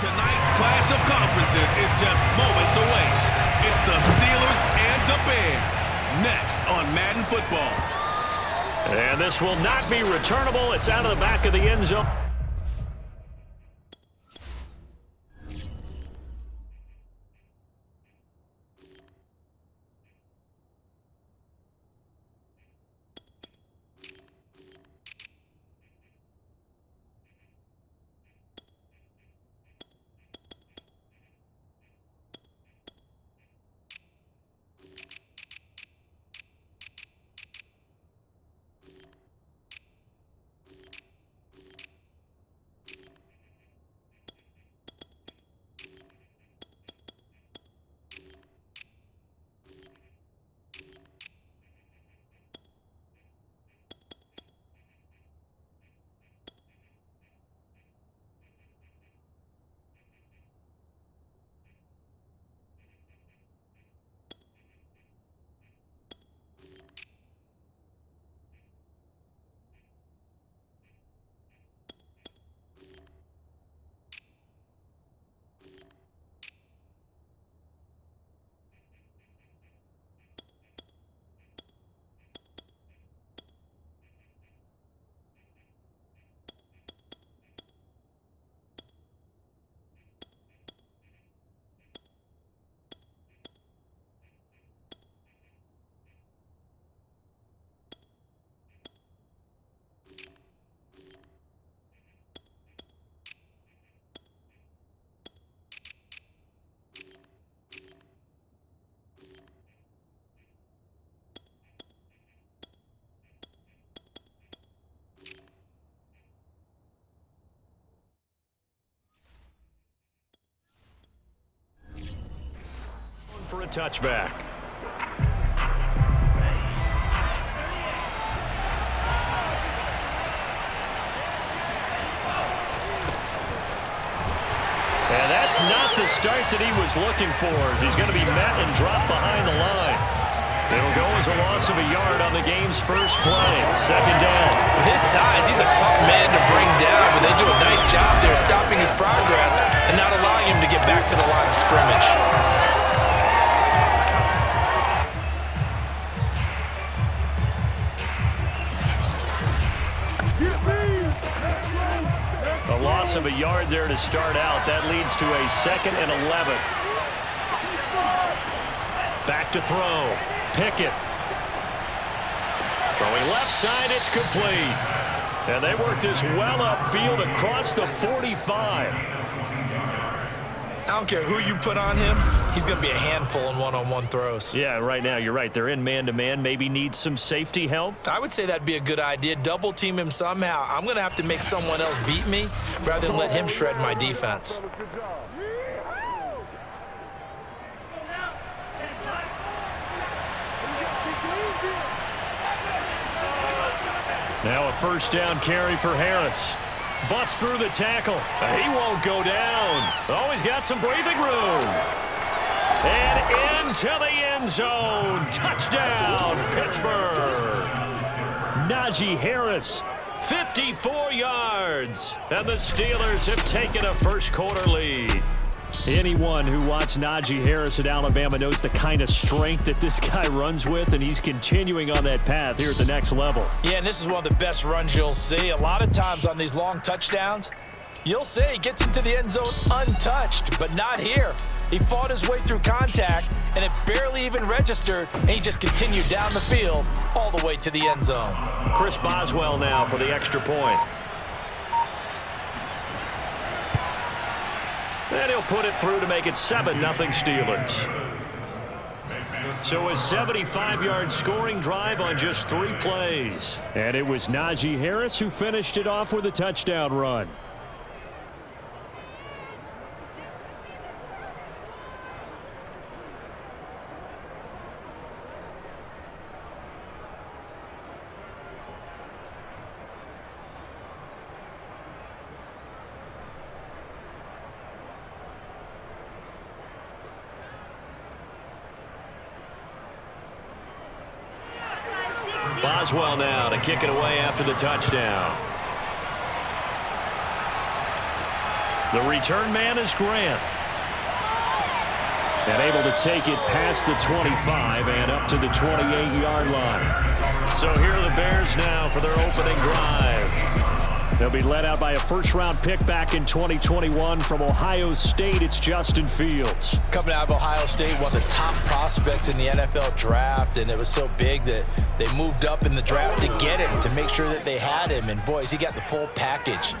Tonight's clash of conferences is just moments away. It's the Steelers and the Bears. Next on Madden Football. And this will not be returnable. It's out of the back of the end zone. For a touchback. And that's not the start that he was looking for, as he's going to be met and dropped behind the line. It'll go as a loss of a yard on the game's first play. Second down. With his size, he's a tough man to bring down, but they do a nice job there stopping his progress and not allowing him to get back to the line of scrimmage. A loss of a yard there to start out. That leads to a 2nd and 11. Back to throw. Pickett. Throwing left side, it's complete. And they work this well upfield across the 45. I don't care who you put on him, he's going to be a handful in one-on-one throws. Yeah, right now, you're right. They're in man-to-man. Maybe needs some safety help. I would say that'd be a good idea. Double team him somehow. I'm going to have to make someone else beat me rather than let him shred my defense. Now a first down carry for Harris. Bust through the tackle. He won't go down. Oh, he's got some breathing room. And into the end zone. Touchdown, Pittsburgh. Najee Harris, 54 yards. And the Steelers have taken a first-quarter lead. Anyone who watched Najee Harris at Alabama knows the kind of strength that this guy runs with, and he's continuing on that path here at the next level. Yeah, and this is one of the best runs you'll see. A lot of times on these long touchdowns, you'll see he gets into the end zone untouched, but not here. He fought his way through contact, and it barely even registered, and he just continued down the field all the way to the end zone. Chris Boswell now for the extra point. And he'll put it through to make it 7-0 Steelers. So a 75-yard scoring drive on just 3 plays. And it was Najee Harris who finished it off with a touchdown run. Boswell now to kick it away after the touchdown. The return man is Grant. And able to take it past the 25 and up to the 28-yard line. So here are the Bears now for their opening drive. They'll be led out by a first-round pick back in 2021 from Ohio State. It's Justin Fields. Coming out of Ohio State, one of the top prospects in the NFL draft, and it was so big that they moved up in the draft to get him, to make sure that they had him. And, boys, he got the full package.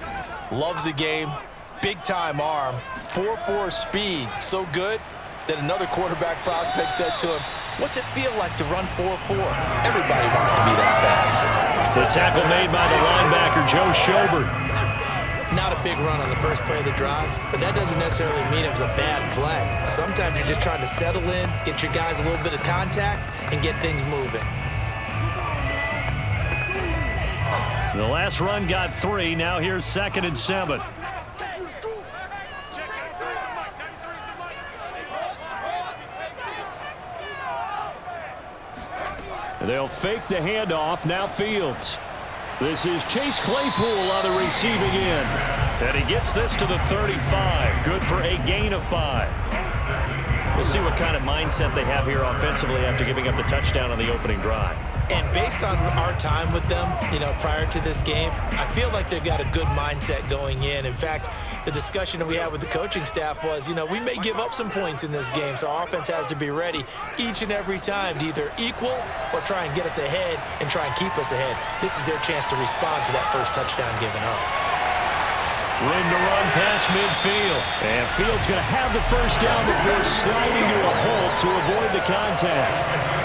Loves the game, big-time arm, 4.4 speed, so good that another quarterback prospect said to him, "What's it feel like to run 4.4? Everybody wants to be that fast." The tackle made by the linebacker, Joe Schobert. Not a big run on the first play of the drive, but that doesn't necessarily mean it was a bad play. Sometimes you're just trying to settle in, get your guys a little bit of contact, and get things moving. The last run got 3. Now here's 2nd and 7. They'll fake the handoff. Now Fields. This is Chase Claypool on the receiving end. And he gets this to the 35. Good for a gain of 5. We'll see what kind of mindset they have here offensively after giving up the touchdown on the opening drive. And based on our time with them, prior to this game, I feel like they've got a good mindset going in. In fact, the discussion that we had with the coaching staff was, we may give up some points in this game, so our offense has to be ready each and every time to either equal or try and get us ahead and try and keep us ahead. This is their chance to respond to that first touchdown given up. Room to run past midfield. And Fields going to have the first down before sliding to a hole to avoid the contact.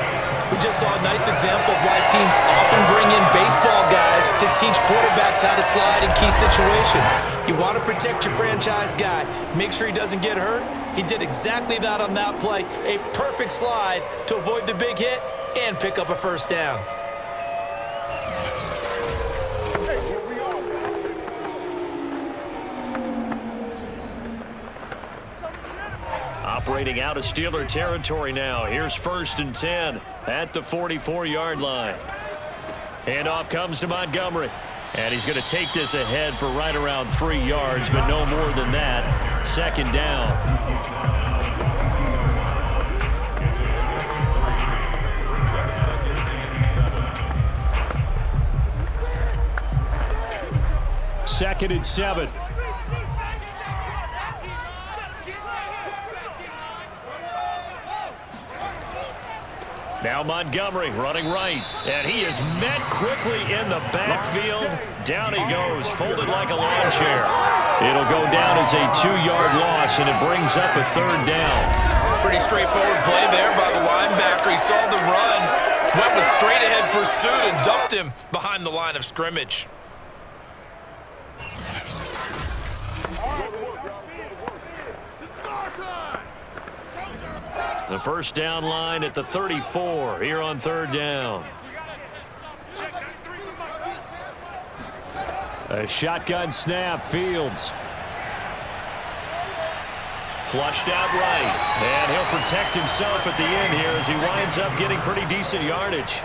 We just saw a nice example of why teams often bring in baseball guys to teach quarterbacks how to slide in key situations. You want to protect your franchise guy. Make sure he doesn't get hurt. He did exactly that on that play. A perfect slide to avoid the big hit and pick up a first down. Operating out of Steeler territory now. Here's 1st and 10 at the 44-yard line. Handoff comes to Montgomery. And he's going to take this ahead for right around 3 yards, but no more than that. 2nd down. Second and 7. Now Montgomery running right, and he is met quickly in the backfield. Down he goes, folded like a lawn chair. It'll go down as a 2-yard loss, and it brings up a 3rd down. Pretty straightforward play there by the linebacker. He saw the run, went with straight-ahead pursuit, and dumped him behind the line of scrimmage. The first down line at the 34 here on 3rd down. A shotgun snap, Fields. Flushed out right, and he'll protect himself at the end here as he winds up getting pretty decent yardage.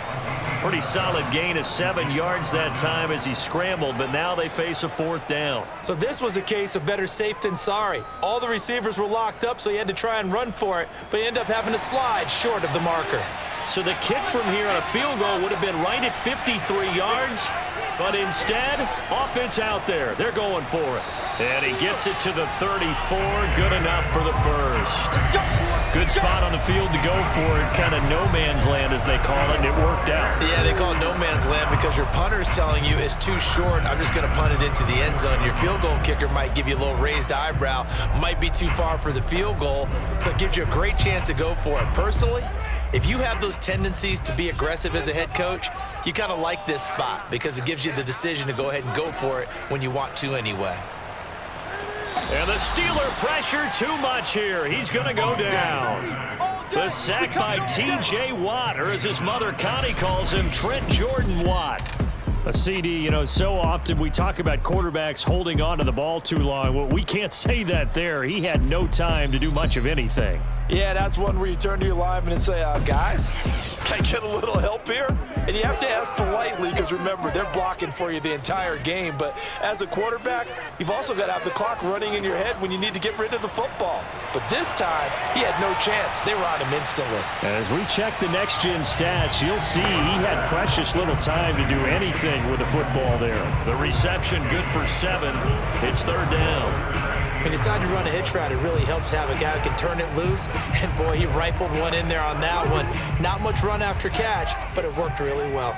Pretty solid gain of 7 yards that time as he scrambled, but now they face a 4th down. So this was a case of better safe than sorry. All the receivers were locked up, so he had to try and run for it, but he ended up having to slide short of the marker. So the kick from here on a field goal would have been right at 53 yards, but instead, offense out there. They're going for it. And he gets it to the 34. Good enough for the first. Good spot on the field to go for it. Kind of no man's land, as they call it, and it worked out. Yeah, they call it no man's land because your punter is telling you it's too short. I'm just going to punt it into the end zone. Your field goal kicker might give you a little raised eyebrow. Might be too far for the field goal, so it gives you a great chance to go for it. Personally, if you have those tendencies to be aggressive as a head coach, you kind of like this spot because it gives you the decision to go ahead and go for it when you want to anyway. And the Steeler pressure too much here. He's going to go down. The sack by T.J. Watt, or as his mother Connie calls him, Trent Jordan Watt. A CD, so often we talk about quarterbacks holding on to the ball too long. Well, we can't say that there. He had no time to do much of anything. Yeah, that's one where you turn to your lineman and say, guys, can I get a little help here? And you have to ask politely because, remember, they're blocking for you the entire game. But as a quarterback, you've also got to have the clock running in your head when you need to get rid of the football. But this time, he had no chance. They were on him instantly. As we check the next-gen stats, you'll see he had precious little time to do anything with the football there. The reception good for 7. It's 3rd down. When you decide to run a hitch route, it really helps to have a guy who can turn it loose. And, boy, he rifled one in there on that one. Not much run after catch, but it worked really well.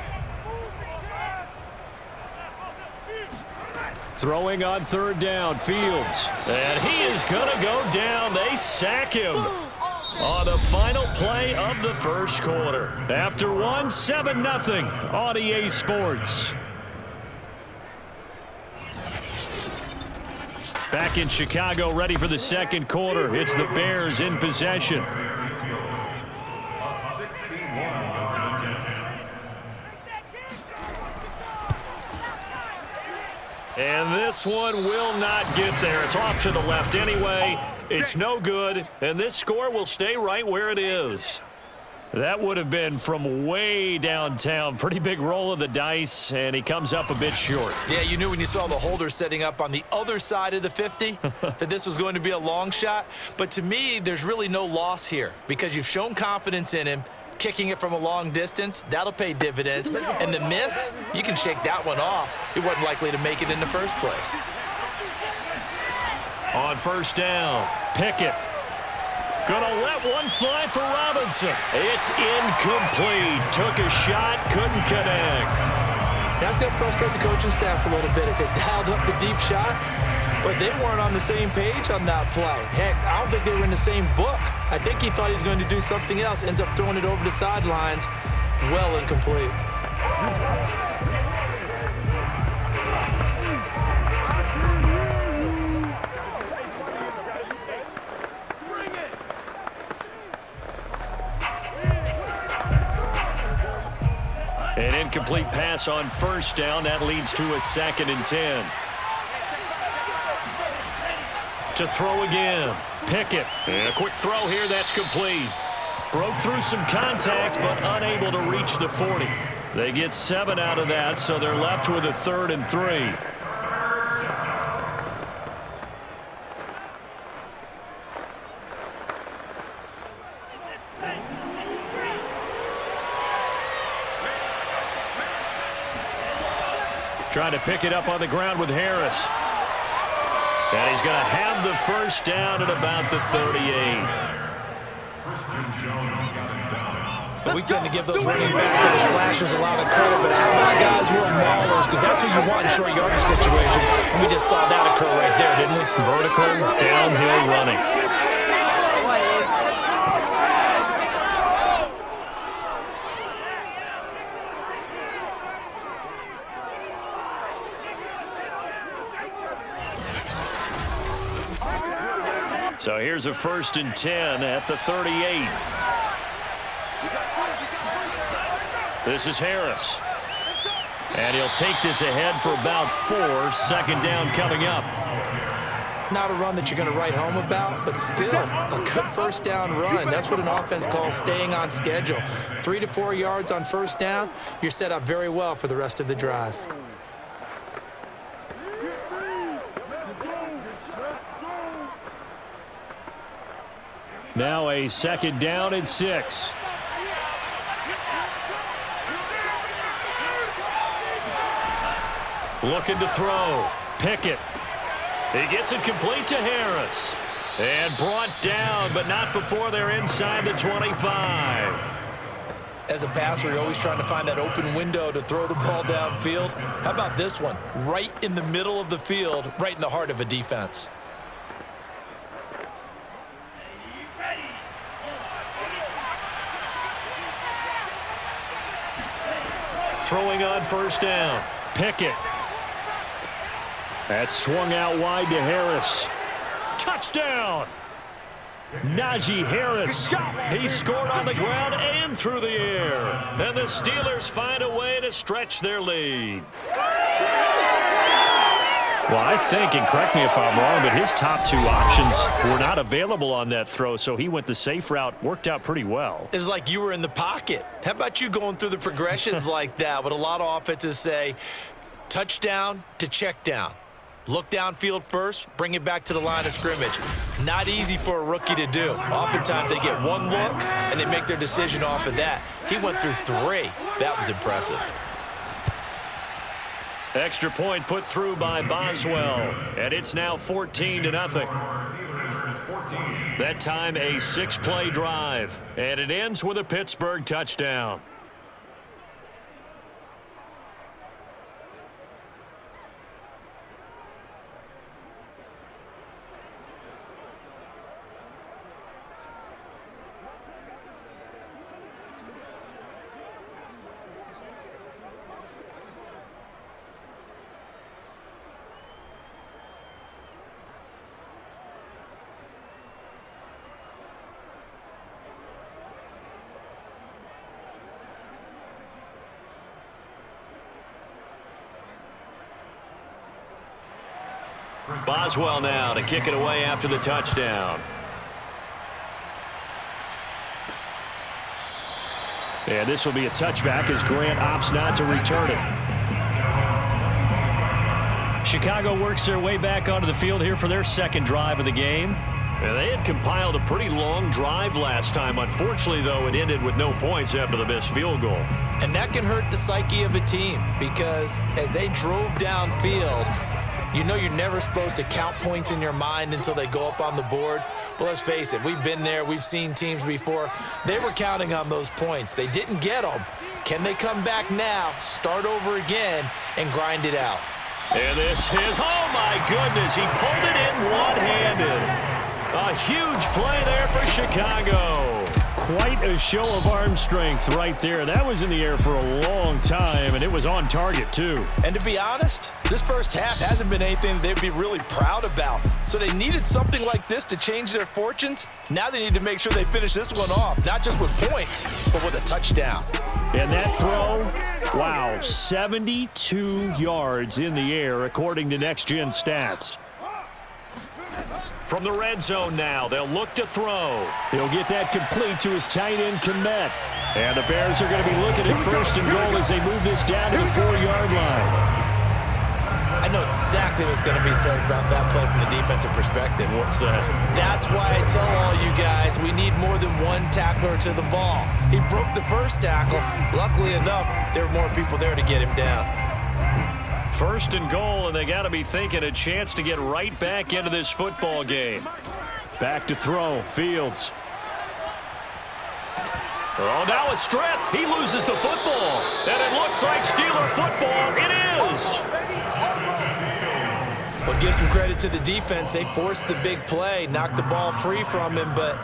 Throwing on 3rd down, Fields. And he is going to go down. They sack him on the final play of the first quarter. After 7-0 on EA Sports. Back in Chicago, ready for the second quarter. It's the Bears in possession. And this one will not get there. It's off to the left anyway. It's no good, and this score will stay right where it is. That would have been from way downtown. Pretty big roll of the dice, and he comes up a bit short. Yeah, you knew when you saw the holder setting up on the other side of the 50 that this was going to be a long shot. But to me, there's really no loss here because you've shown confidence in him. Kicking it from a long distance, that'll pay dividends. And the miss, you can shake that one off. He wasn't likely to make it in the first place. On 1st down, Pickett. Gonna let one fly for Robinson. It's incomplete. Took a shot, couldn't connect. That's going to frustrate the coaching staff a little bit as they dialed up the deep shot, but they weren't on the same page on that play. Heck, I don't think they were in the same book. I think he thought he was going to do something else, ends up throwing it over the sidelines. Well incomplete. An incomplete pass on 1st down. That leads to a 2nd and 10. To throw again. Pickett. And a quick throw here. That's complete. Broke through some contact, but unable to reach the 40. They get 7 out of that, so they're left with a 3rd and 3. Trying to pick it up on the ground with Harris. And he's going to have the 1st down at about the 38. We tend to give those running backs and the slashers a lot of credit, but how about guys who are maulers? Because that's who you want in short yardage situations. And we just saw that occur right there, didn't we? Vertical, downhill running. So here's a 1st and 10 at the 38. This is Harris. And he'll take this ahead for about 4. 2nd down coming up. Not a run that you're going to write home about, but still a good 1st down run. That's what an offense calls staying on schedule. 3 to 4 yards on 1st down, you're set up very well for the rest of the drive. Now a 2nd down and 6. Looking to throw. Pickett. He gets it complete to Harris. And brought down, but not before they're inside the 25. As a passer, you're always trying to find that open window to throw the ball downfield. How about this one? Right in the middle of the field, right in the heart of a defense. Throwing on 1st down. Pickett. That swung out wide to Harris. Touchdown! Najee Harris. He scored on the ground and through the air. And the Steelers find a way to stretch their lead. Well, I think, and correct me if I'm wrong, but his top two options were not available on that throw, so he went the safe route. Worked out pretty well. It was like you were in the pocket. How about you going through the progressions like that? What a lot of offenses say, touchdown to check down. Look downfield first, bring it back to the line of scrimmage. Not easy for a rookie to do. Oftentimes they get one look and they make their decision off of that. He went through three. That was impressive. Extra point put through by Boswell, and it's now 14-0. That time a 6-play drive, and it ends with a Pittsburgh touchdown. Boswell now to kick it away after the touchdown. And this will be a touchback as Grant opts not to return it. Chicago works their way back onto the field here for their second drive of the game. And they had compiled a pretty long drive last time. Unfortunately, though, it ended with no points after the missed field goal. And that can hurt the psyche of a team because as they drove downfield, you know you're never supposed to count points in your mind until they go up on the board. But let's face it, we've been there. We've seen teams before. They were counting on those points. They didn't get them. Can they come back now, start over again, and grind it out? And this is, oh my goodness, he pulled it in one-handed. A huge play there for Chicago. Quite a show of arm strength right there. That was in the air for a long time, and it was on target, too. And to be honest, this first half hasn't been anything they'd be really proud about. So they needed something like this to change their fortunes. Now they need to make sure they finish this one off, not just with points, but with a touchdown. And that throw, wow, 72 yards in the air, according to Next Gen Stats. From the red zone now, they'll look to throw. He'll get that complete to his tight end, Kmet. And the Bears are going to be looking at first and goal as they move this down to the 4-yard line. I know exactly what's going to be said about that play from the defensive perspective. What's that? That's why I tell all you guys we need more than one tackler to the ball. He broke the first tackle. Luckily enough, there were more people there to get him down. First and goal, and they got to be thinking a chance to get right back into this football game. Back to throw, Fields. Oh, now a strip. He loses the football, and it looks like Steeler football. It is. Well, give some credit to the defense. They forced the big play, knocked the ball free from him, but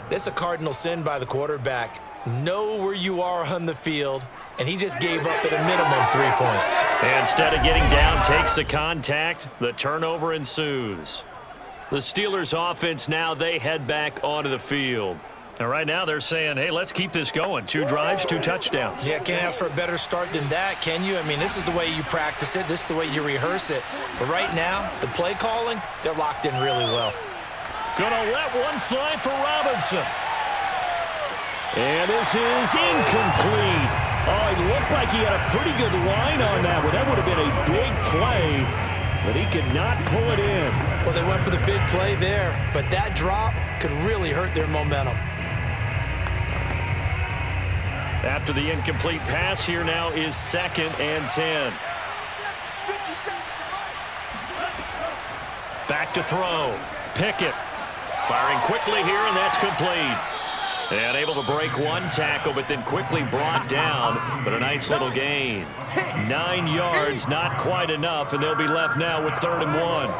it's a cardinal sin by the quarterback. Know where you are on the field, and he just gave up at a minimum 3 points. And instead of getting down, takes the contact. The turnover ensues. The Steelers offense now, they head back onto the field. And right now they're saying, hey, let's keep this going. 2 drives, 2 touchdowns. Yeah, can't ask for a better start than that, can you? I mean, this is the way you practice it. This is the way you rehearse it. But right now, the play calling, they're locked in really well. Gonna let one fly for Robinson. And this is incomplete. Oh, it looked like he had a pretty good line on that one. That would have been a big play, but he could not pull it in. Well, they went for the big play there, but that drop could really hurt their momentum. After the incomplete pass, here now is 2nd and 10. Back to throw. Pickett firing quickly here, and that's complete. And able to break one tackle, but then quickly brought down. But a nice little gain. 9 yards, not quite enough, and they'll be left now with 3rd and 1.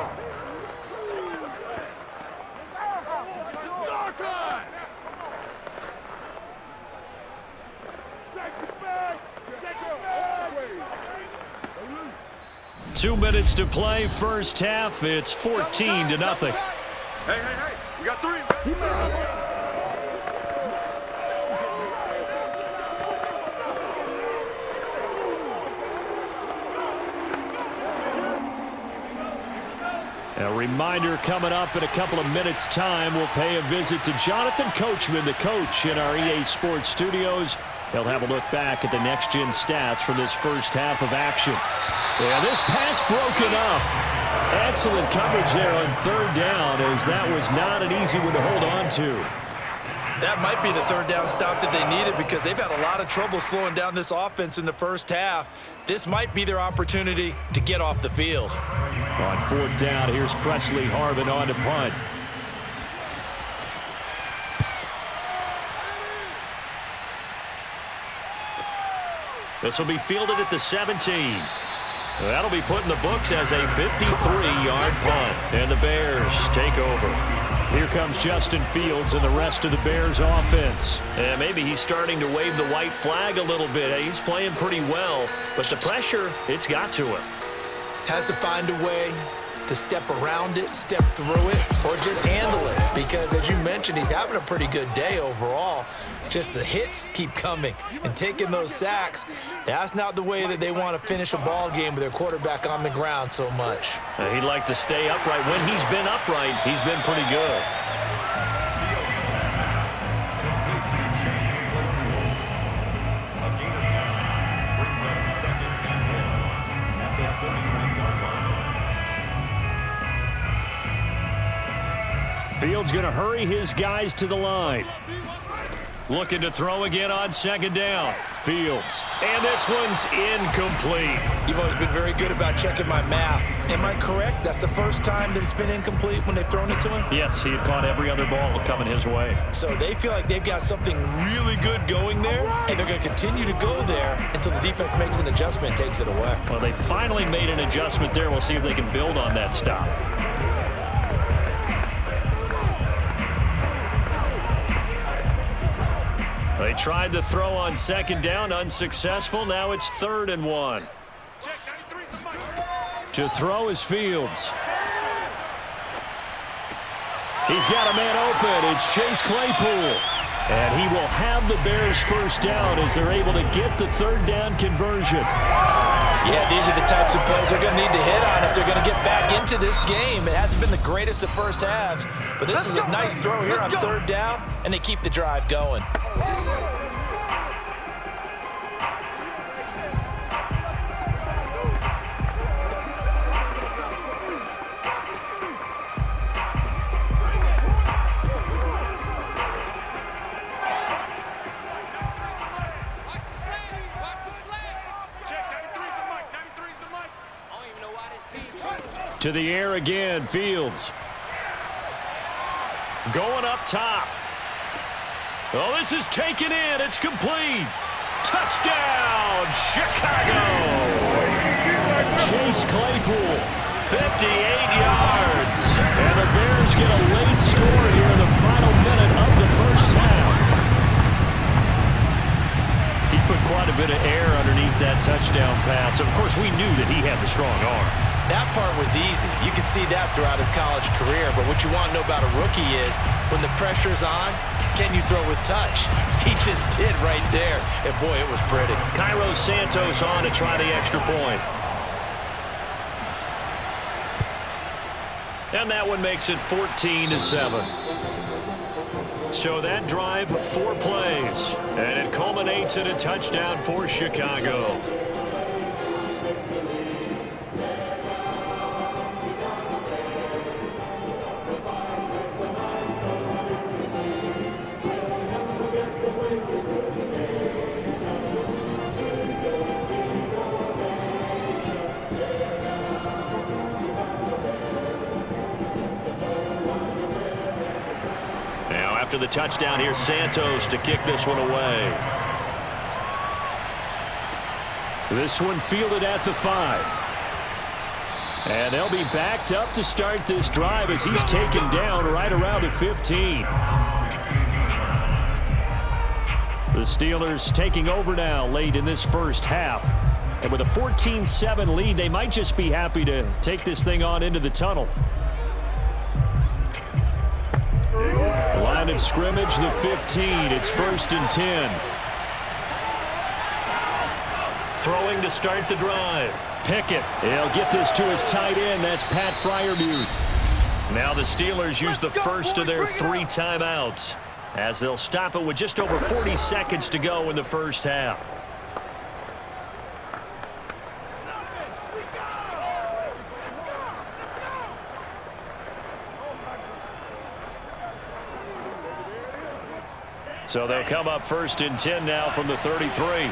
Two minutes to play, first half. It's 14-0. Hey, we got 3. A reminder coming up in a couple of minutes' time. We'll pay a visit to Jonathan Coachman, the coach in our EA Sports studios. He'll have a look back at the next-gen stats from this first half of action. Yeah, this pass broken up. Excellent coverage there on third down, as that was not an easy one to hold on to. That might be the third down stop that they needed, because they've had a lot of trouble slowing down this offense in the first half. This might be their opportunity to get off the field. On fourth down, here's Presley Harvin on to punt. This will be fielded at the 17. That'll be put in the books as a 53-yard punt. And the Bears take over. Here comes Justin Fields and the rest of the Bears offense. And maybe he's starting to wave the white flag a little bit. He's playing pretty well, but the pressure, it's got to him. Has to find a way to step around it, step through it, or just handle it. Because as you mentioned, he's having a pretty good day overall. Just the hits keep coming and taking those sacks. That's not the way that they want to finish a ball game with their quarterback on the ground so much. He'd like to stay upright. When he's been upright, he's been pretty good. Fields going to hurry his guys to the line. Looking to throw again on second down. Fields. And this one's incomplete. You've always been very good about checking my math. Am I correct? That's the first time that it's been incomplete when they've thrown it to him? Yes, he had caught every other ball coming his way. So they feel like they've got something really good going there, and they're going to continue to go there until the defense makes an adjustment and takes it away. Well, they finally made an adjustment there. We'll see if they can build on that stop. They tried to throw on second down, unsuccessful. Now it's 3rd and 1. To throw is Fields. He's got a man open. It's Chase Claypool. And he will have the Bears first down as they're able to get the third down conversion. Yeah, these are the types of plays they're going to need to hit on if they're going to get back into this game. It hasn't been the greatest of first halves, but this is a nice throw here on third down, and they keep the drive going. To the air again, Fields. Going up top. Oh, this is taken in. It's complete. Touchdown, Chicago. Chase Claypool, 58 yards. And the Bears get a late score here in the final minute of the first half. He put quite a bit of air underneath that touchdown pass. Of course, we knew that he had the strong arm. That part was easy. You could see that throughout his college career. But what you want to know about a rookie is when the pressure's on, can you throw with touch? He just did right there. And, boy, it was pretty. Cairo Santos on to try the extra point. And that one makes it 14-7. So that drive, 4 plays. And it culminates in a touchdown for Chicago. After the touchdown, here's Santos to kick this one away. This one fielded at the 5. And they'll be backed up to start this drive as he's taken down right around the 15. The Steelers taking over now late in this first half. And with a 14-7 lead, they might just be happy to take this thing on into the tunnel. Line of scrimmage, the 15. It's 1st and 10. Throwing to start the drive. Pickett. He'll get this to his tight end. That's Pat Freiermuth. Now the Steelers use the first of their 3 timeouts as they'll stop it with just over 40 seconds to go in the first half. So they'll come up 1st and 10 now from the 33.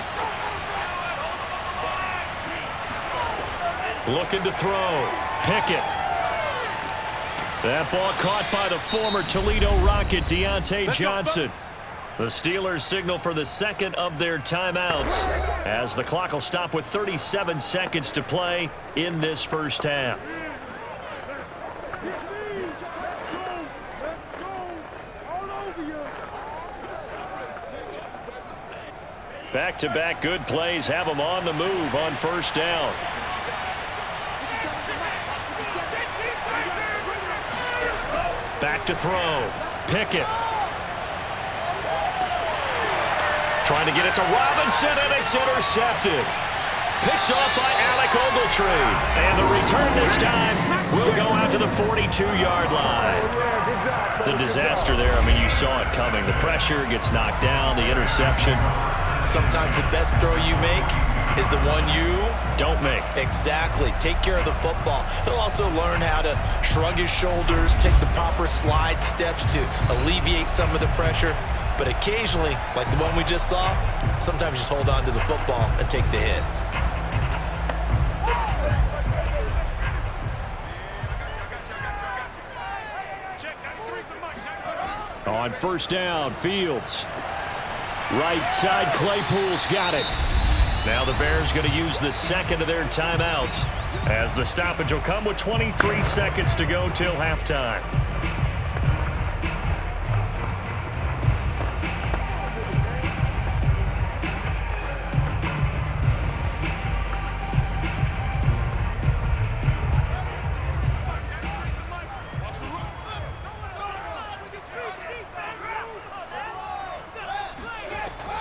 Looking to throw. Pickett. That ball caught by the former Toledo Rocket, Deontay Johnson. The Steelers signal for the second of their timeouts as the clock will stop with 37 seconds to play in this first half. Back-to-back good plays have them on the move on first down. Back to throw. Pickett. Trying to get it to Robinson, and it's intercepted. Picked off by Alec Ogletree. And the return this time will go out to the 42-yard line. The disaster there, I mean, you saw it coming. The pressure gets knocked down, the interception. Sometimes the best throw you make is the one you don't make. Exactly. Take care of the football. He'll also learn how to shrug his shoulders, take the proper slide steps to alleviate some of the pressure. But occasionally, like the one we just saw, sometimes just hold on to the football and take the hit. On first down, Fields. Right side, Claypool's got it. Now the Bears going to use the second of their timeouts as the stoppage will come with 23 seconds to go till halftime.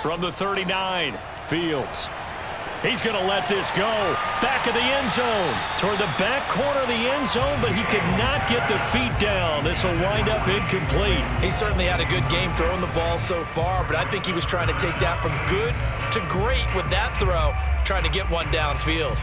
From the 39, Fields. He's going to let this go. Back of the end zone. Toward the back corner of the end zone, but he could not get the feet down. This will wind up incomplete. He certainly had a good game throwing the ball so far, but I think he was trying to take that from good to great with that throw, trying to get one downfield.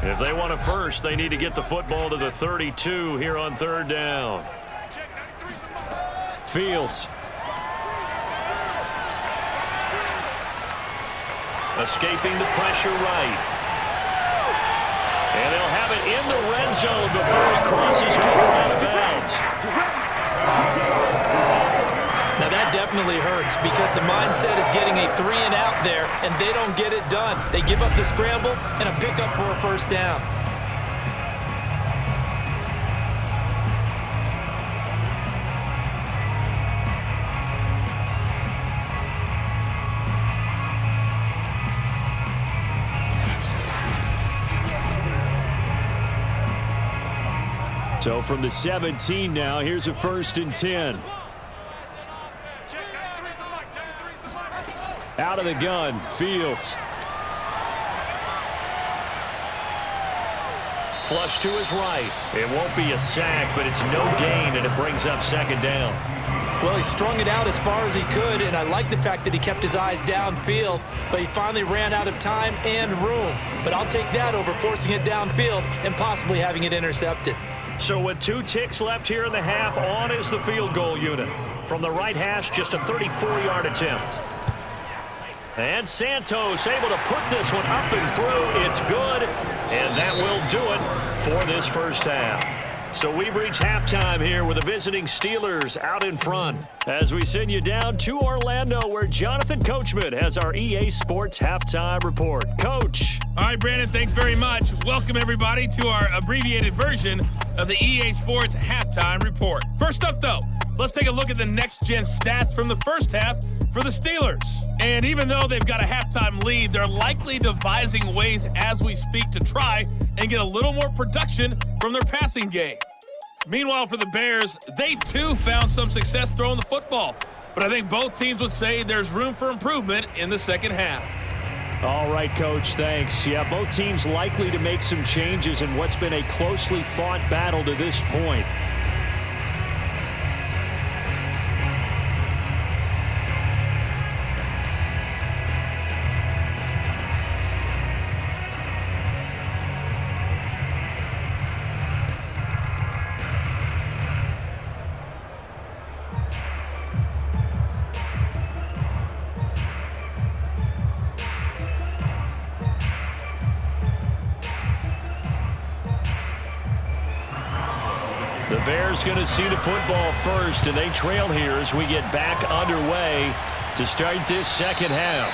If they want a first, they need to get the football to the 32 here on third down. Fields. Escaping the pressure right. And they'll have it in the red zone before he crosses over out of bounds. Now that definitely hurts because the mindset is getting a 3-and-out there, and they don't get it done. They give up the scramble and a pickup for a first down. So from the 17 now, here's a 1st and 10. Out of the gun, Fields. Flush to his right. It won't be a sack, but it's no gain, and it brings up second down. Well, he strung it out as far as he could, and I like the fact that he kept his eyes downfield, but he finally ran out of time and room. But I'll take that over forcing it downfield and possibly having it intercepted. So with 2 ticks left here in the half, on is the field goal unit. From the right hash, just a 34-yard attempt. And Santos able to put this one up and through. It's good, and that will do it for this first half. So we've reached halftime here with the visiting Steelers out in front as we send you down to Orlando where Jonathan Coachman has our EA Sports Halftime Report. Coach. All right, Brandon, thanks very much. Welcome, everybody, to our abbreviated version of the EA Sports Halftime Report. First up, though, let's take a look at the next-gen stats from the first half for the Steelers. And even though they've got a halftime lead, they're likely devising ways as we speak to try and get a little more production from their passing game. Meanwhile, for the Bears, they too found some success throwing the football. But I think both teams would say there's room for improvement in the second half. All right, Coach, thanks. Yeah, both teams likely to make some changes in what's been a closely fought battle to this point. The Bears going to see the football first, and they trail here as we get back underway to start this second half.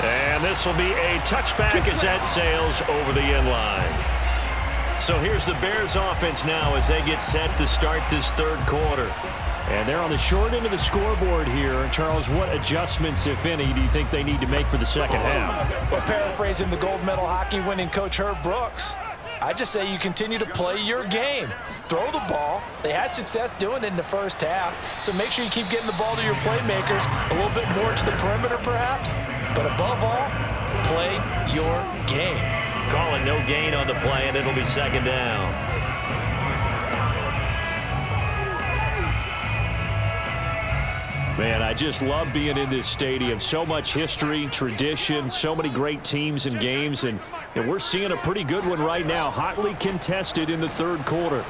And this will be a touchback as that sails over the end line. So here's the Bears offense now as they get set to start this third quarter. And they're on the short end of the scoreboard here. Charles, what adjustments, if any, do you think they need to make for the second half? Well, paraphrasing the gold medal hockey winning coach Herb Brooks, I just say you continue to play your game. Throw the ball. They had success doing it in the first half, so make sure you keep getting the ball to your playmakers, a little bit more to the perimeter perhaps, but above all, play your game. Calling no gain on the play, and it'll be second down. Man, I just love being in this stadium. So much history, tradition, so many great teams and games, and we're seeing a pretty good one right now, hotly contested in the third quarter.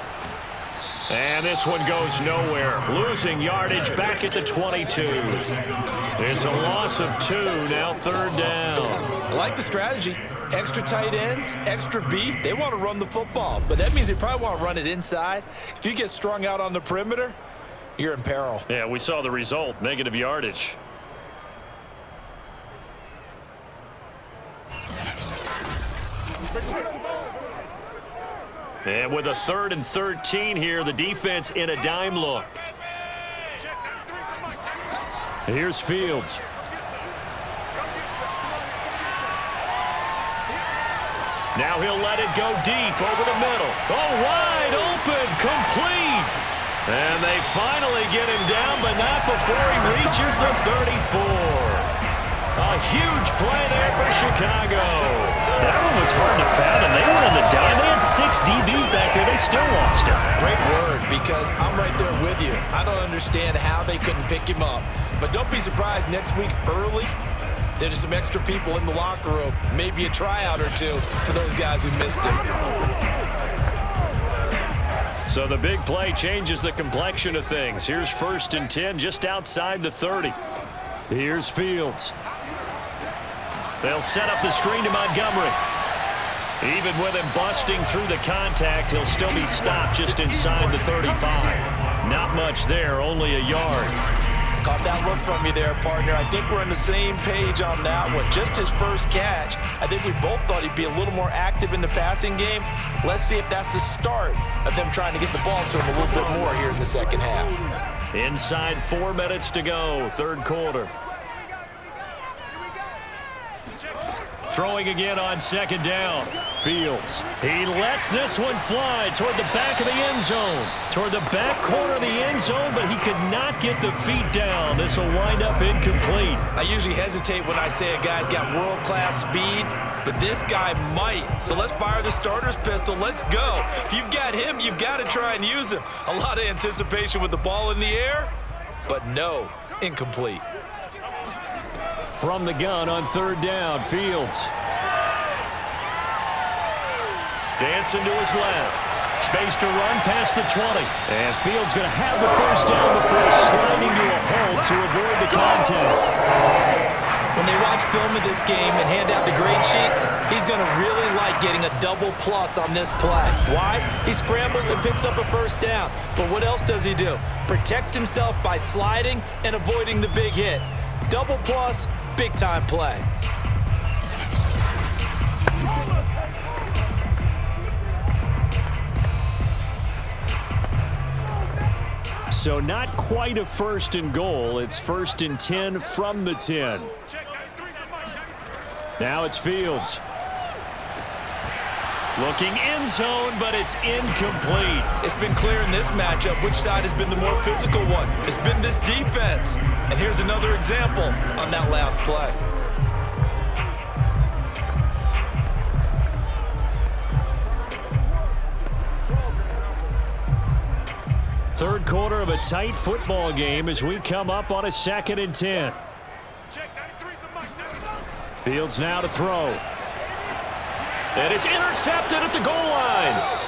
And this one goes nowhere. Losing yardage back at the 22. It's a loss of 2, now third down. I like the strategy. Extra tight ends, extra beef. They want to run the football, but that means they probably want to run it inside. If you get strung out on the perimeter, you're in peril. Yeah, we saw the result, negative yardage. And with a 3rd and 13 here, the defense in a dime look. Here's Fields. Now he'll let it go deep over the middle. Oh, wide open, complete. And they finally get him down, but not before he reaches the 34. A huge play there for Chicago. That one was hard to fathom. They were in the dime. They had 6 DBs back there. They still lost it. Great word, because I'm right there with you. I don't understand how they couldn't pick him up. But don't be surprised next week early, there's some extra people in the locker room. Maybe a tryout or two for those guys who missed him. So the big play changes the complexion of things. Here's 1st and 10 just outside the 30. Here's Fields. They'll set up the screen to Montgomery. Even with him busting through the contact, he'll still be stopped just inside the 35. Not much there, only a yard. Caught that look from you there, partner. I think we're on the same page on that one. Just his first catch. I think we both thought he'd be a little more active in the passing game. Let's see if that's the start of them trying to get the ball to him a little bit more here in the second half. Inside 4 minutes to go, third quarter. Throwing again on second down. Fields. He lets this one fly toward the back of the end zone. Toward the back corner of the end zone, but he could not get the feet down. This will wind up incomplete. I usually hesitate when I say a guy's got world-class speed, but this guy might. So let's fire the starter's pistol. Let's go. If you've got him, you've got to try and use him. A lot of anticipation with the ball in the air, but no, incomplete. From the gun on third down, Fields. Dancing to his left. Space to run past the 20. And Fields going to have the first down before sliding to a hold to avoid the contact. When they watch film of this game and hand out the grade sheets, he's going to really like getting a double plus on this play. Why? He scrambles and picks up a first down. But what else does he do? Protects himself by sliding and avoiding the big hit. Double plus, big-time play. So not quite a 1st and goal. It's 1st and 10 from the 10. Now it's Fields. Looking end zone, but it's incomplete. It's been clear in this matchup which side has been the more physical one. It's been this defense. And here's another example on that last play. Third quarter of a tight football game as we come up on a 2nd and 10. Fields now to throw. And it's intercepted at the goal line.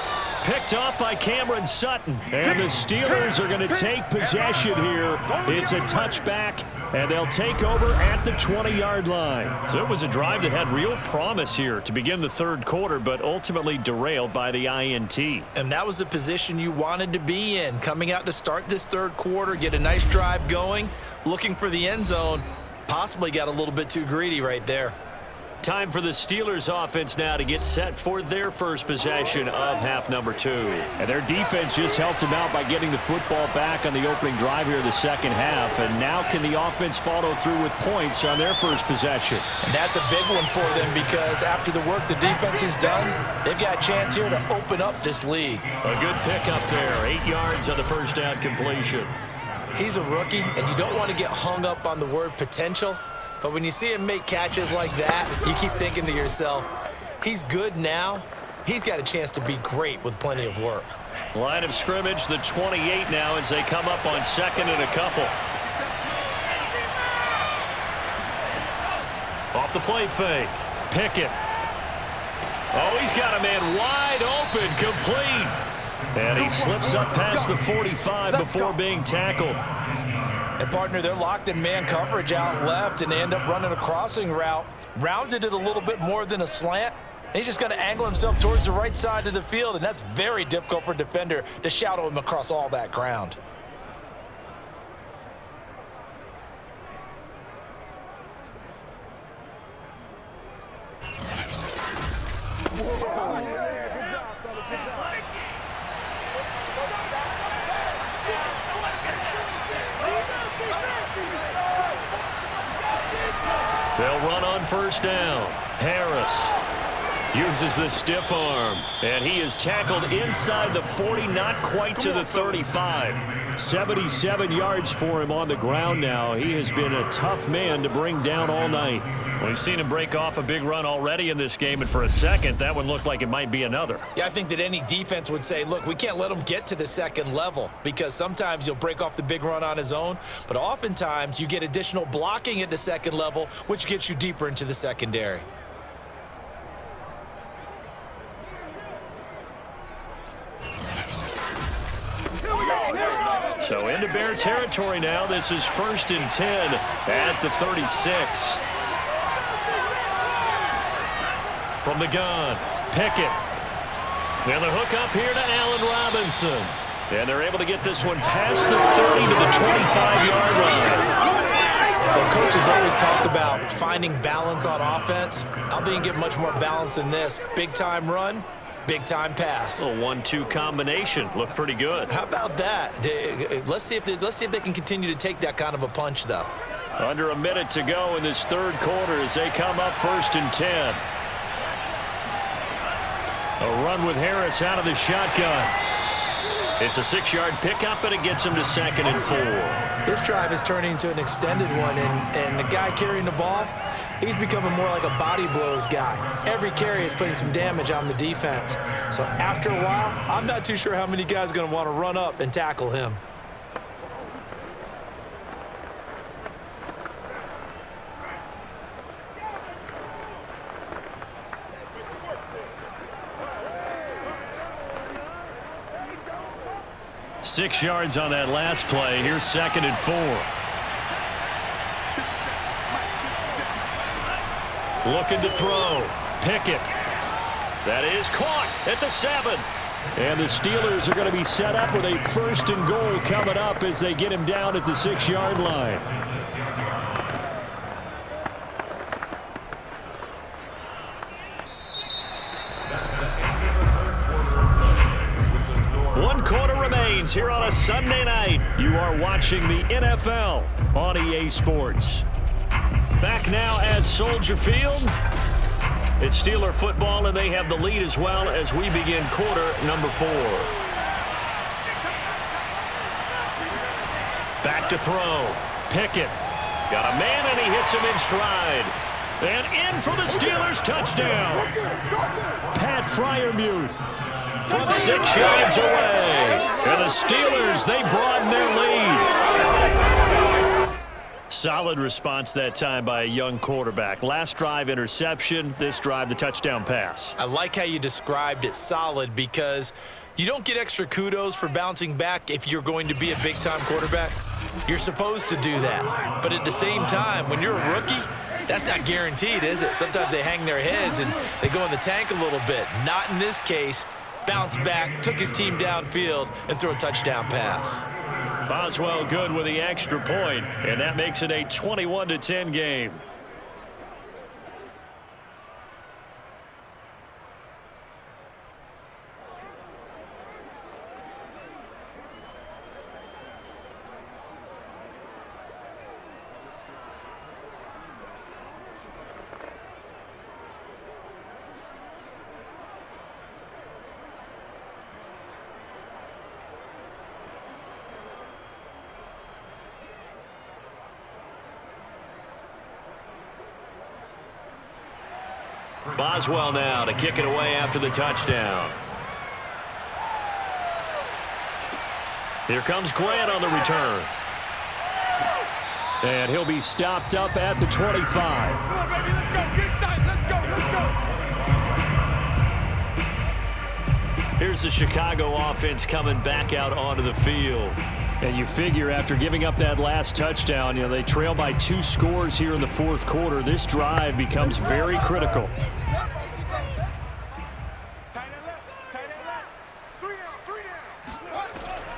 Picked off by Cameron Sutton. And the Steelers are going to take possession here. It's a touchback, and they'll take over at the 20-yard line. So it was a drive that had real promise here to begin the third quarter, but ultimately derailed by the INT. And that was the position you wanted to be in. Coming out to start this third quarter, get a nice drive going, looking for the end zone. Possibly got a little bit too greedy right there. Time for the Steelers offense now to get set for their first possession of half number 2. And their defense just helped them out by getting the football back on the opening drive here in the second half. And now can the offense follow through with points on their first possession? And that's a big one for them because after the work the defense has done, they've got a chance here to open up this lead. A good pickup there. 8 yards on the first down completion. He's a rookie, and you don't want to get hung up on the word potential. But when you see him make catches like that, you keep thinking to yourself, he's good now. He's got a chance to be great with plenty of work. Line of scrimmage, the 28 now as they come up on 2nd and a couple. Off the play fake. Pickett. Oh, he's got a man wide open, complete. And he slips up past the 45 before being tackled. And, partner, they're locked in man coverage out left, and they end up running a crossing route. Rounded it a little bit more than a slant. And he's just going to angle himself towards the right side of the field, and that's very difficult for a defender to shadow him across all that ground. They'll run on first down. Harris uses the stiff arm, and he is tackled inside the 40, not quite to the 35. 77 yards for him on the ground now. He has been a tough man to bring down all night. We've seen him break off a big run already in this game, and for a second, that one looked like it might be another. Yeah, I think that any defense would say, look, we can't let him get to the second level because sometimes he'll break off the big run on his own, but oftentimes you get additional blocking at the second level, which gets you deeper into the secondary. So into Bear territory now. This is 1st and 10 at the 36. From the gun, Pickett. And the hook up here to Allen Robinson. And they're able to get this one past the 30 to the 25-yard line. Well, coaches always talk about finding balance on offense. I don't think you get much more balance than this. Big-time run, big-time pass. A 1-2 combination. Looked pretty good. How about that? Let's see if they can continue to take that kind of a punch, though. Under a minute to go in this third quarter as they come up 1st and 10. A run with Harris out of the shotgun. It's a 6-yard pickup, and it gets him to 2nd and 4. This drive is turning into an extended one, and the guy carrying the ball, he's becoming more like a body blows guy. Every carry is putting some damage on the defense. So after a while, I'm not too sure how many guys are going to want to run up and tackle him. Six yards on that last play. Here's 2nd and 4. Looking to throw. Pickett. That is caught at the 7. And the Steelers are going to be set up with a 1st and goal coming up as they get him down at the 6-yard line. One quarter remains. gains here on a Sunday night. You are watching the NFL on EA Sports. Back now at Soldier Field. It's Steeler football, and they have the lead as well as we begin quarter number 4. Back to throw. Pickett. Got a man, and he hits him in stride. And in for the Steelers touchdown. Pat Freiermuth from 6 yards away. And the Steelers, they broaden their lead. Solid response that time by a young quarterback. Last drive, interception. This drive, the touchdown pass. I like how you described it, solid, because you don't get extra kudos for bouncing back if you're going to be a big-time quarterback. You're supposed to do that. But at the same time, when you're a rookie, that's not guaranteed, is it? Sometimes they hang their heads and they go in the tank a little bit. Not in this case. Bounced back, took his team downfield, and threw a touchdown pass. Boswell good with the extra point, and that makes it a 21-10 game. Boswell now to kick it away after the touchdown. Here comes Grant on the return. And he'll be stopped up at the 25. Come on, baby, let's go. Get excited. Let's go. Here's the Chicago offense coming back out onto the field. And you figure after giving up that last touchdown, they trail by 2 scores here in the fourth quarter. This drive becomes very critical.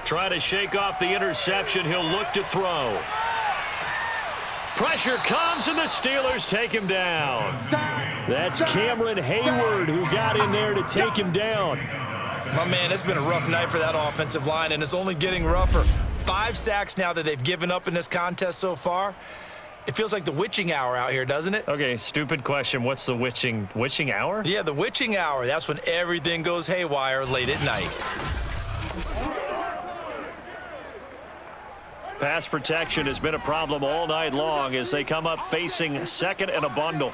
Trying to shake off the interception. He'll look to throw. Pressure comes, and the Steelers take him down. That's Cameron Hayward who got in there to take him down. My man, it's been a rough night for that offensive line, and it's only getting rougher. 5 sacks now that they've given up in this contest so far. It feels like the witching hour out here, doesn't it? Okay, stupid question. What's the witching hour? Yeah, the witching hour. That's when everything goes haywire late at night. Pass protection has been a problem all night long as they come up facing second and a bundle.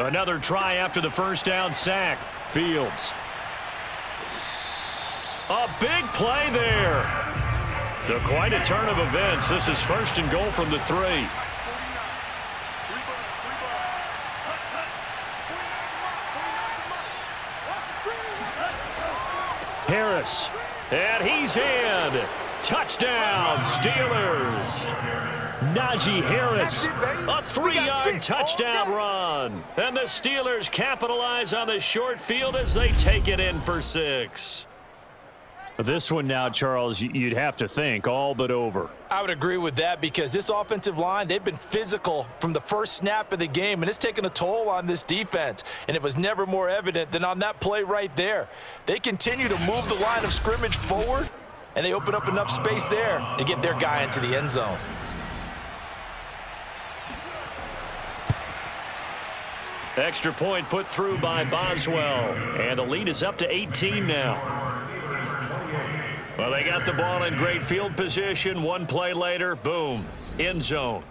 Another try after the first down sack. Fields. A big play there. Quite a turn of events. This is first and goal from the 3. Harris. And he's in. Touchdown, Steelers. Najee Harris, a 3-yard touchdown run. And the Steelers capitalize on the short field as they take it in for 6. This one now, Charles, you'd have to think all but over. I would agree with that because this offensive line, they've been physical from the first snap of the game, and it's taken a toll on this defense. And it was never more evident than on that play right there. They continue to move the line of scrimmage forward, and they open up enough space there to get their guy into the end zone. Extra point put through by Boswell, and the lead is up to 18 now. Well, they got the ball in great field position. One play later, boom, end zone.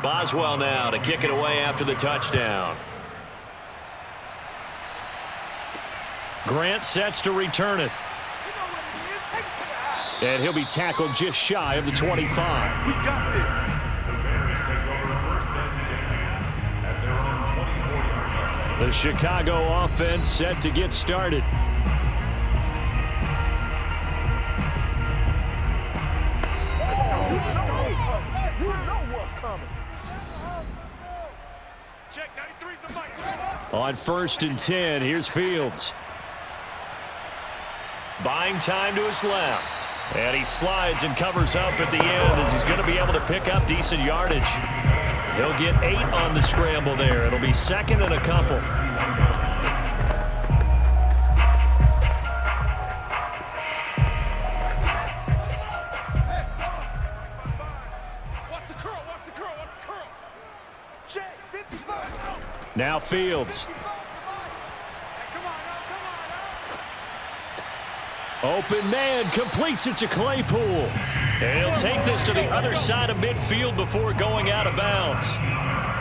Boswell now to kick it away after the touchdown. Grant sets to return it. And he'll be tackled just shy of the 25. We got this. The Bears take over first and 10 at their own 24-yard line. The Chicago offense set to get started. Check, 93's the mic. On 1st and 10, here's Fields. Buying time to his left. And he slides and covers up at the end as he's going to be able to pick up decent yardage. He'll get 8 on the scramble there. It'll be 2nd and a couple. Watch the curl, watch the curl, watch the curl. Check, 55. Now Fields. Open man completes it to Claypool. And he'll take this to the other side of midfield before going out of bounds.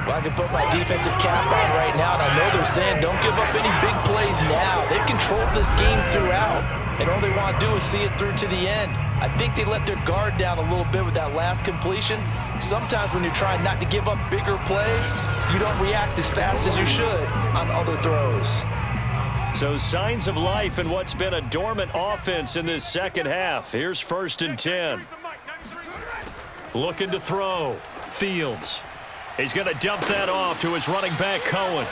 Well, I can put my defensive cap on right now, and I know they're saying don't give up any big plays now. They've controlled this game throughout, and all they want to do is see it through to the end. I think they let their guard down a little bit with that last completion. Sometimes when you're trying not to give up bigger plays, you don't react as fast as you should on other throws. So signs of life in what's been a dormant offense in this second half. Here's 1st and 10. Looking to throw. Fields. He's going to dump that off to his running back, Cohen.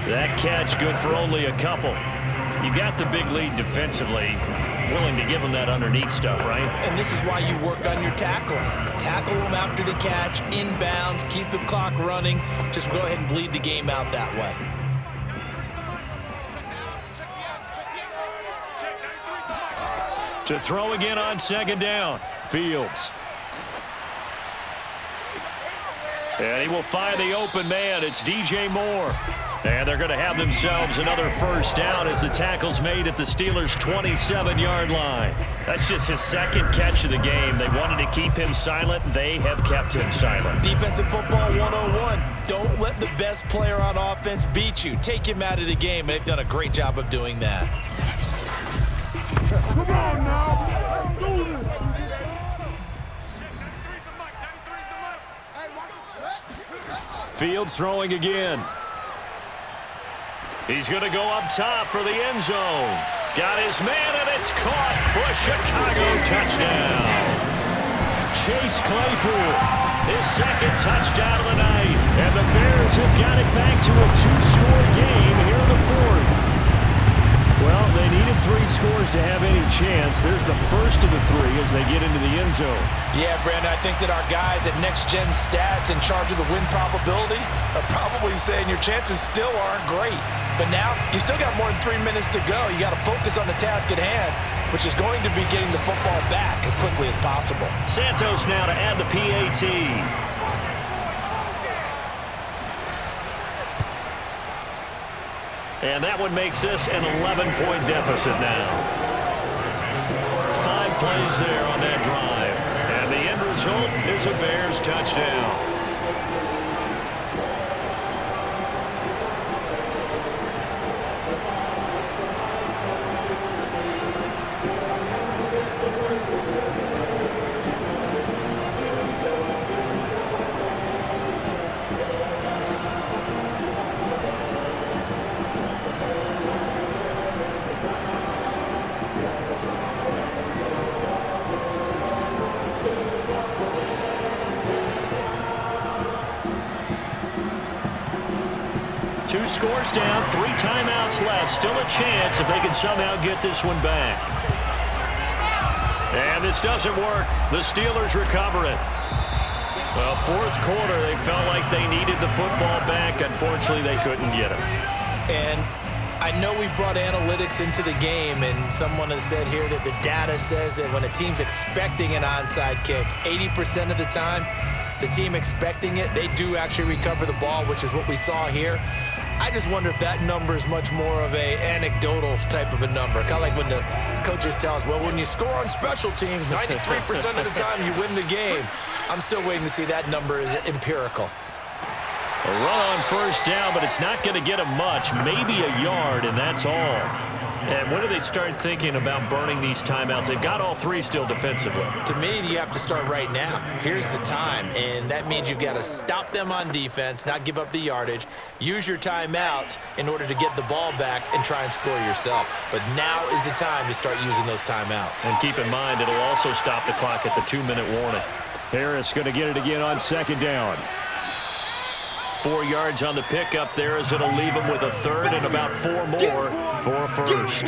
That catch good for only a couple. You got the big lead defensively. Willing to give him that underneath stuff, right? And this is why you work on your tackling. Tackle them after the catch, inbounds, keep the clock running. Just go ahead and bleed the game out that way. To throw again on 2nd down. Fields. And he will find the open man. It's DJ Moore. And they're going to have themselves another 1st down as the tackle's made at the Steelers' 27-yard line. That's just his 2nd catch of the game. They wanted to keep him silent. They have kept him silent. Defensive football 101. Don't let the best player on offense beat you. Take him out of the game, and they've done a great job of doing that. Come on now. Let's do this. Fields throwing again. He's going to go up top for the end zone. Got his man, and it's caught for a Chicago touchdown. Chase Claypool, his 2nd touchdown of the night. And the Bears have got it back to a 2-score game here in the 4th. Well, they needed 3 scores to have any chance. There's the first of the 3 as they get into the end zone. Yeah, Brandon, I think that our guys at Next Gen Stats in charge of the win probability are probably saying your chances still aren't great. But now, you still got more than 3 minutes to go. You got to focus on the task at hand, which is going to be getting the football back as quickly as possible. Santos now to add the PAT. And that one makes this an 11-point deficit now. 5 plays there on that drive. And the end result is a Bears touchdown. Scores down, 3 timeouts left. Still a chance if they can somehow get this one back. And this doesn't work. The Steelers recover it. Well, 4th quarter, they felt like they needed the football back. Unfortunately, they couldn't get it. And I know we brought analytics into the game, and someone has said here that the data says that when a team's expecting an onside kick, 80% of the time, the team expecting it, they do actually recover the ball, which is what we saw here. I just wonder if that number is much more of a anecdotal type of a number. Kind of like when the coaches tell us, well, when you score on special teams, 93% of the time you win the game. I'm still waiting to see that number is empirical. A run on 1st down, but it's not going to get them much. Maybe a yard, and that's all. And when do they start thinking about burning these timeouts? They've got all 3 still defensively. To me, you have to start right now. Here's the time, and that means you've got to stop them on defense, not give up the yardage, use your timeouts in order to get the ball back and try and score yourself. But now is the time to start using those timeouts. And keep in mind, it'll also stop the clock at the 2-minute warning. Harris going to get it again on 2nd down. 4 yards on the pickup there, as it'll leave him with a third and about 4 more for a first.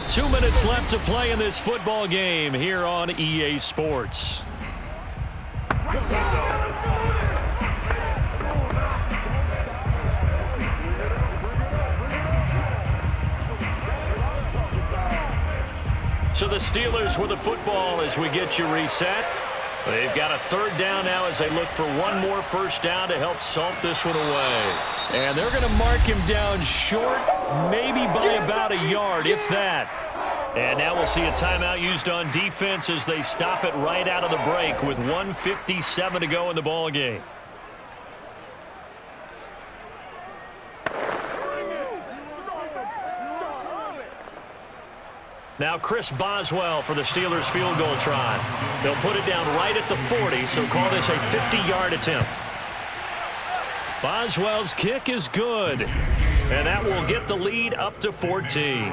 Two minutes left to play in this football game here on EA Sports. So the Steelers with the football as we get you reset. They've got a third down now as they look for one more first down to help salt this one away. And they're going to mark him down short, maybe by about a yard, if that. And now we'll see a timeout used on defense as they stop it right out of the break with 1:57 to go in the ball game. Now Chris Boswell for the Steelers field goal try. They'll put it down right at the 40, so call this a 50-yard attempt. Boswell's kick is good, and that will get the lead up to 14.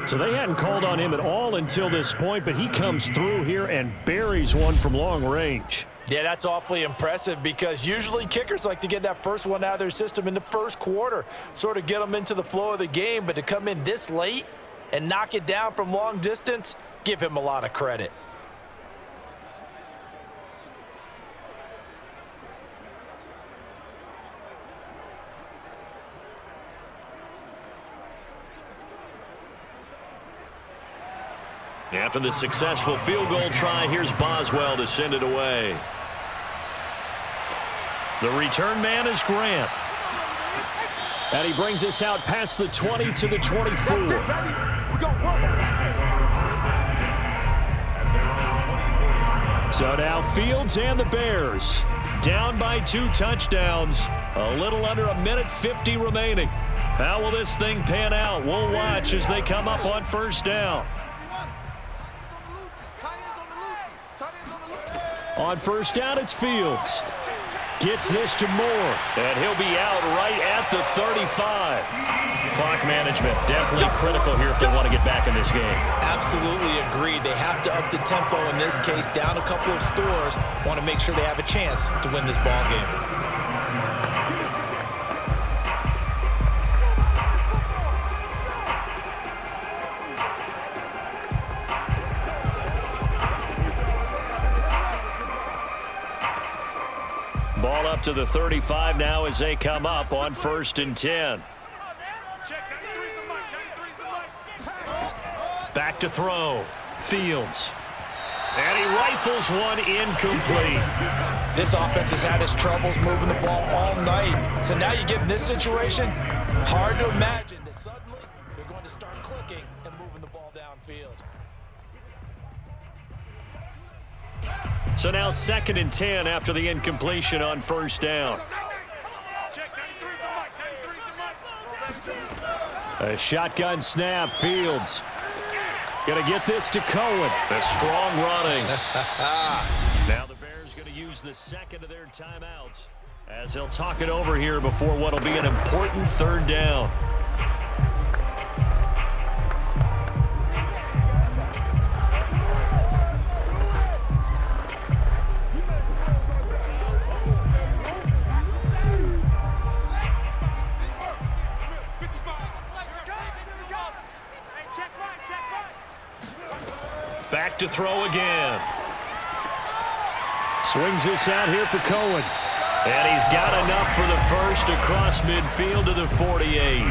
So they hadn't called on him at all until this point, but he comes through here and buries one from long range. Yeah, that's awfully impressive because usually kickers like to get that first one out of their system in the first quarter, sort of get them into the flow of the game, but to come in this late and knock it down from long distance, give him a lot of credit. After the successful field goal try, here's Boswell to send it away. The return man is Grant. And he brings us out past the 20 to the 24. So now Fields and the Bears down by 2 touchdowns. A little under a minute 50 remaining. How will this thing pan out? We'll watch as they come up on first down. On first down, it's Fields. Gets this to Moore, and he'll be out right at the 35. Clock management definitely critical here if they want to get back in this game. Absolutely agreed. They have to up the tempo in this case, down a couple of scores. Want to make sure they have a chance to win this ball game. Ball up to the 35 now as they come up on 1st and 10. Back to throw. Fields. And he rifles one incomplete. This offense has had its troubles moving the ball all night. So now you get in this situation, hard to imagine that suddenly they're going to start clicking and moving the ball downfield. So now 2nd and 10 after the incompletion on first down. A shotgun snap, Fields. Gonna get this to Cohen. A strong running. Now the Bears gonna use the second of their timeouts as they'll talk it over here before what'll be an important third down. Back to throw again. Swings this out here for Cohen. And he's got enough for the first across midfield to the 48.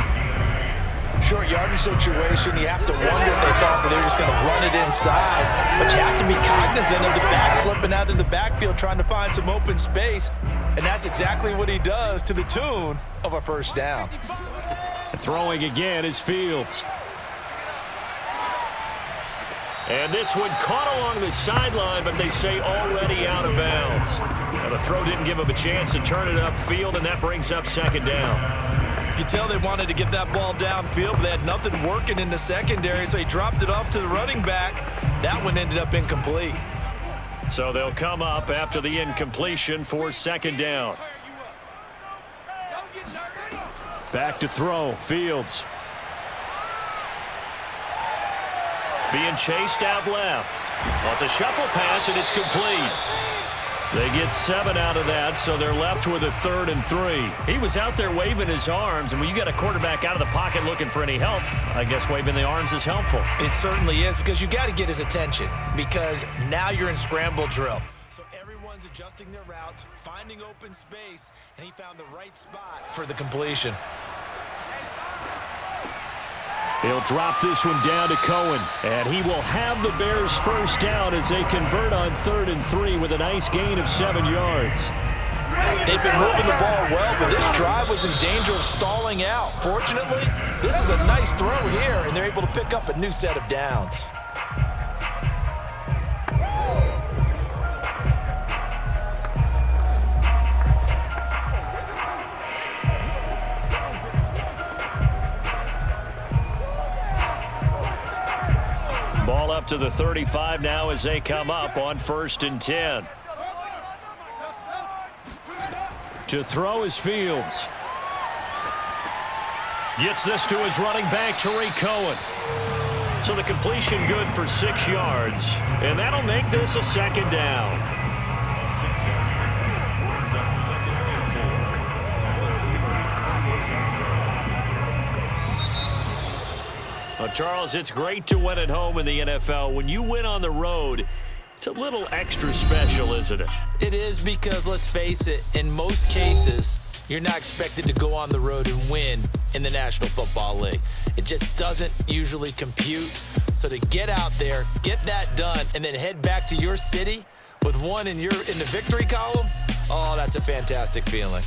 Short yardage situation, you have to wonder if they thought that they were just going to run it inside. But you have to be cognizant of the back slipping out of the backfield trying to find some open space. And that's exactly what he does to the tune of a first down. Throwing again is Fields. And this one caught along the sideline, but they say already out of bounds. Now the throw didn't give him a chance to turn it upfield, and that brings up 2nd down. You can tell they wanted to get that ball downfield, but they had nothing working in the secondary, so he dropped it off to the running back. That one ended up incomplete. So they'll come up after the incompletion for 2nd down. Back to throw. Fields. Being chased out left. Well, it's a shuffle pass, and it's complete. They get 7 out of that, so they're left with a 3rd and 3. He was out there waving his arms, and when you got a quarterback out of the pocket looking for any help, I guess waving the arms is helpful. It certainly is, because you got to get his attention, because now you're in scramble drill. So everyone's adjusting their routes, finding open space, and he found the right spot for the completion. He'll drop this one down to Cohen, and he will have the Bears first down as they convert on 3rd and 3 with a nice gain of 7 yards. They've been moving the ball well, but this drive was in danger of stalling out. Fortunately, this is a nice throw here, and they're able to pick up a new set of downs. Ball up to the 35 now as they come up on 1st and 10. To throw is Fields. Gets this to his running back, Tariq Cohen. So the completion good for 6 yards, and that'll make this a 2nd down. 6 yards. Brings up 2nd and 4. The Steelers' 28-yard line. Well, Charles, it's great to win at home in the NFL. When you win on the road, it's a little extra special, isn't it? It is, because let's face it, in most cases, you're not expected to go on the road and win in the National Football League. It just doesn't usually compute. So to get out there, get that done, and then head back to your city with one in the victory column, oh, that's a fantastic feeling.